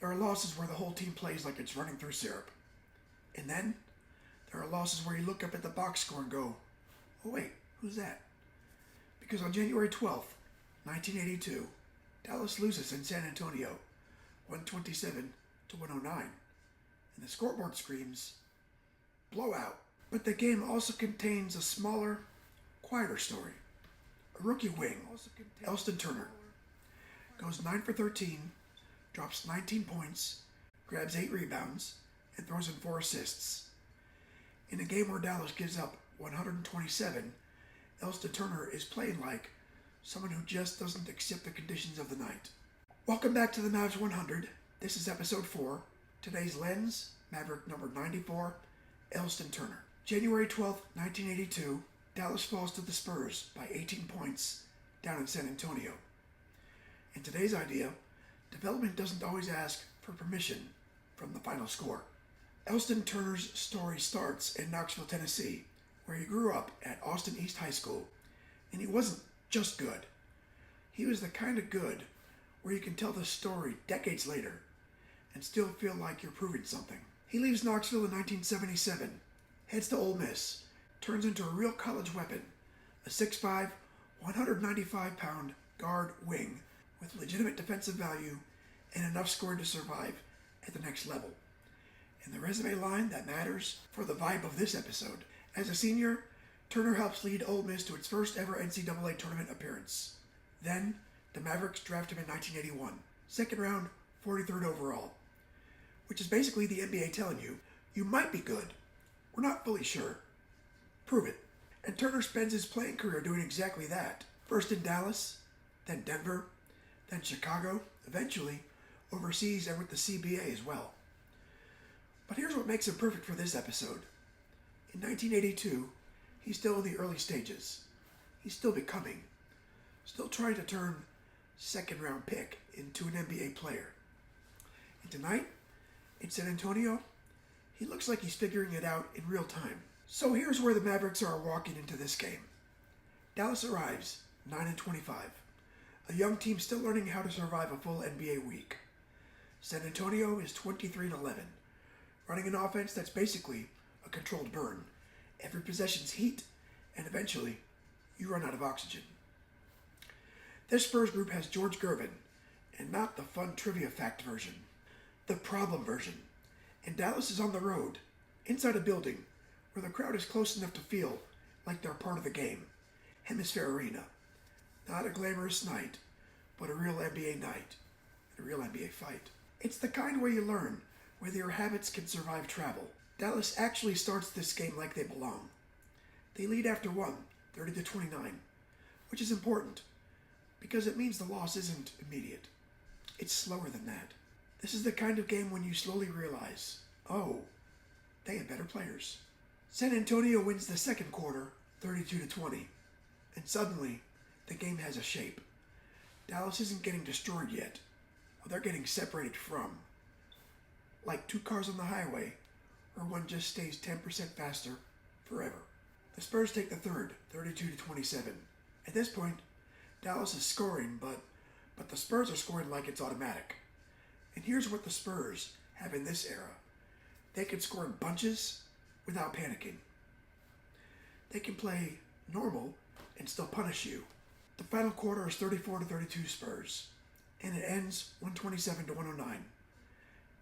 There are losses where the whole team plays like it's running through syrup. And then, there are losses where you look up at the box score and go, oh wait, who's that? Because on January 12th, 1982, Dallas loses in San Antonio, 127 to 109. And the scoreboard screams, blowout. But the game also contains a smaller, quieter story. A rookie wing, Elston Turner, goes 9 for 13, drops 19 points, grabs 8 rebounds, and throws in 4 assists. In a game where Dallas gives up 127, Elston Turner is playing like someone who just doesn't accept the conditions of the night. Welcome back to the Mavs 100. This is episode 4. Today's lens, Maverick number 94, Elston Turner. January 12th, 1982, Dallas falls to the Spurs by 18 points down in San Antonio. In today's idea, development doesn't always ask for permission from the final score. Elston Turner's story starts in Knoxville, Tennessee, where he grew up at Austin East High School, and he wasn't just good. He was the kind of good where you can tell the story decades later and still feel like you're proving something. He leaves Knoxville in 1977, heads to Ole Miss, turns into a real college weapon, a 6'5", 195-pound guard wing with legitimate defensive value and enough scoring to survive at the next level. And the resume line that matters for the vibe of this episode. As a senior, Turner helps lead Ole Miss to its first ever NCAA tournament appearance. Then, the Mavericks draft him in 1981, second round, 43rd overall, which is basically the NBA telling you, you might be good. We're not fully sure. Prove it. And Turner spends his playing career doing exactly that. First in Dallas, then Denver, then Chicago, eventually overseas and with the CBA as well. But here's what makes him perfect for this episode. In 1982, he's still in the early stages. He's still becoming. Still trying to turn second round pick into an NBA player. And tonight, in San Antonio, he looks like he's figuring it out in real time. So here's where the Mavericks are walking into this game. Dallas arrives 9-25, a young team still learning how to survive a full NBA week. San Antonio is 23-11, running an offense that's basically a controlled burn. Every possession's heat, and eventually, you run out of oxygen. This Spurs group has George Gervin, and not the fun trivia fact version, the problem version. And Dallas is on the road, inside a building, where the crowd is close enough to feel like they're part of the game. HemisFair Arena. Not a glamorous night, but a real NBA night. A real NBA fight. It's the kind where you learn whether your habits can survive travel. Dallas actually starts this game like they belong. They lead after 1, 30-29, which is important, because it means the loss isn't immediate. It's slower than that. This is the kind of game when you slowly realize, oh, they have better players. San Antonio wins the second quarter, 32-20, and suddenly, the game has a shape. Dallas isn't getting destroyed yet. They're getting separated from. Like 2 cars on the highway, or one just stays 10% faster forever. The Spurs take the third, 32-27. At this point, Dallas is scoring, but the Spurs are scoring like it's automatic. And here's what the Spurs have in this era. They can score in bunches without panicking. They can play normal and still punish you. The final quarter is 34-32 Spurs, and it ends 127-109.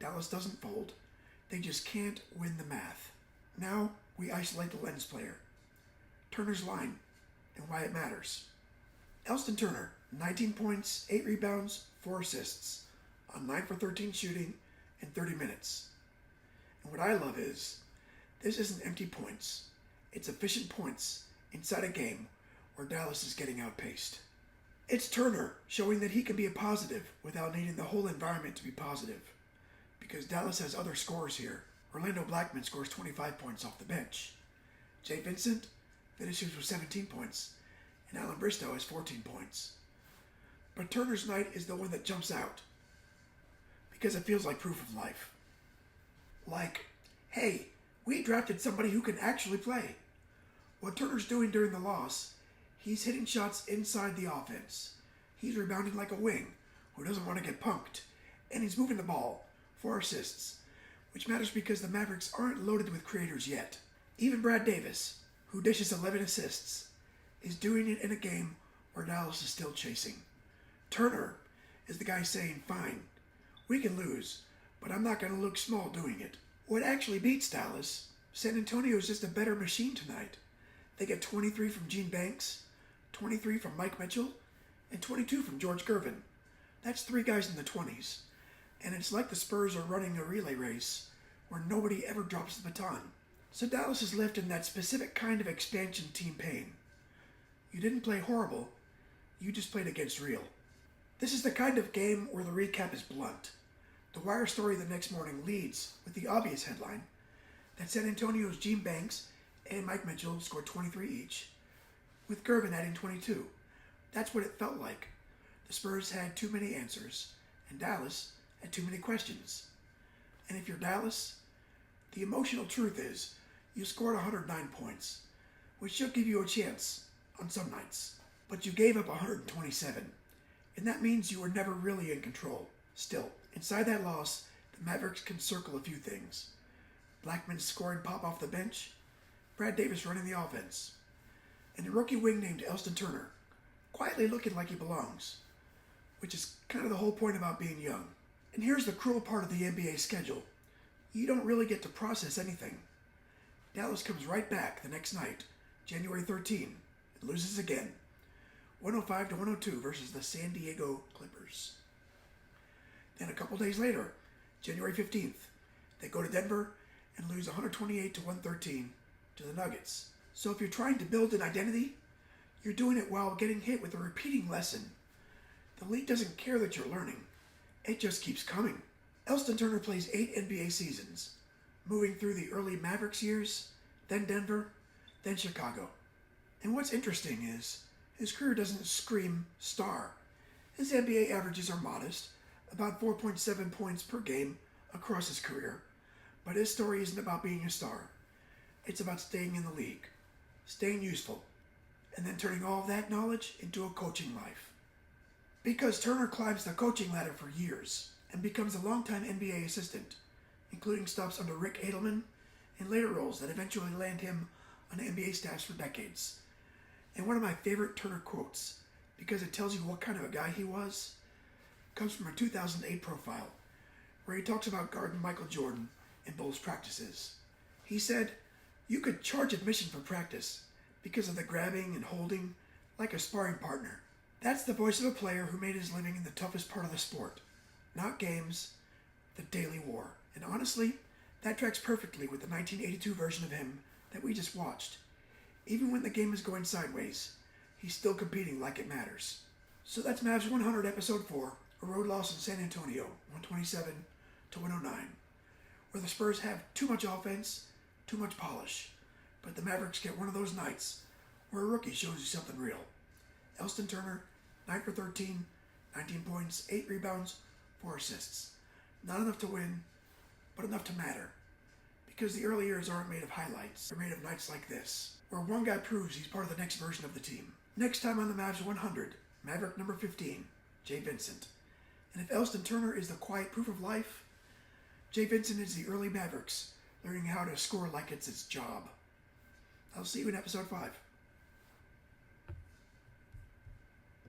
Dallas doesn't fold. They just can't win the math. Now we isolate the lens player. Turner's line and why it matters. Elston Turner, 19 points, 8 rebounds, 4 assists, on 9 for 13 shooting in 30 minutes. And what I love is, this isn't empty points. It's efficient points inside a game where Dallas is getting outpaced. It's Turner showing that he can be a positive without needing the whole environment to be positive. Because Dallas has other scorers here. Orlando Blackman scores 25 points off the bench. Jay Vincent finishes with 17 points, and Alan Bristow has 14 points. But Turner's night is the one that jumps out, because it feels like proof of life. Like, hey, we drafted somebody who can actually play. What Turner's doing during the loss, he's hitting shots inside the offense. He's rebounding like a wing who doesn't want to get punked, and he's moving the ball 4 assists, which matters because the Mavericks aren't loaded with creators yet. Even Brad Davis, who dishes 11 assists, is doing it in a game where Dallas is still chasing. Turner is the guy saying, fine, we can lose, but I'm not going to look small doing it. What actually beats Dallas, San Antonio is just a better machine tonight. They get 23 from Gene Banks, 23 from Mike Mitchell, and 22 from George Gervin. That's 3 guys in the 20s. And it's like the Spurs are running a relay race where nobody ever drops the baton. So Dallas is left in that specific kind of expansion team pain. You didn't play horrible, you just played against real. This is the kind of game where the recap is blunt. The Wire story the next morning leads with the obvious headline that San Antonio's Gene Banks and Mike Mitchell scored 23 each, with Gervin adding 22. That's what it felt like. The Spurs had too many answers, and Dallas had too many questions. And if you're Dallas, the emotional truth is you scored 109 points, which should give you a chance on some nights. But you gave up 127, and that means you were never really in control. Still, inside that loss, the Mavericks can circle a few things. Blackman scoring pop off the bench, Brad Davis running the offense, and a rookie wing named Elston Turner, quietly looking like he belongs, which is kind of the whole point about being young. And here's the cruel part of the NBA schedule. You don't really get to process anything. Dallas comes right back the next night, January 13, and loses again, 105-102 versus the San Diego Clippers. Then a couple days later, January 15th, they go to Denver and lose 128-113 to the Nuggets. So if you're trying to build an identity, you're doing it while getting hit with a repeating lesson. The league doesn't care that you're learning. It just keeps coming. Elston Turner plays 8 NBA seasons, moving through the early Mavericks years, then Denver, then Chicago. And what's interesting is his career doesn't scream star. His NBA averages are modest, about 4.7 points per game across his career. But his story isn't about being a star. It's about staying in the league, staying useful, and then turning all of that knowledge into a coaching life. Because Turner climbs the coaching ladder for years and becomes a longtime NBA assistant, including stops under Rick Adelman and later roles that eventually land him on NBA staffs for decades. And one of my favorite Turner quotes, because it tells you what kind of a guy he was, comes from a 2008 profile where he talks about guarding Michael Jordan in Bulls practices. He said, "You could charge admission for practice because of the grabbing and holding like a sparring partner." That's the voice of a player who made his living in the toughest part of the sport. Not games, the daily war. And honestly, that tracks perfectly with the 1982 version of him that we just watched. Even when the game is going sideways, he's still competing like it matters. So that's Mavs 100 Episode 4, a road loss in San Antonio, 127-109, where the Spurs have too much offense, too much polish, but the Mavericks get one of those nights where a rookie shows you something real. Elston Turner, 9 for 13, 19 points, 8 rebounds, 4 assists. Not enough to win, but enough to matter. Because the early years aren't made of highlights, they're made of nights like this, where one guy proves he's part of the next version of the team. Next time on the Mavs 100, Maverick number 15, Jay Vincent. And if Elston Turner is the quiet proof of life, Jay Vincent is the early Mavericks, learning how to score like it's its job. I'll see you in Episode 5.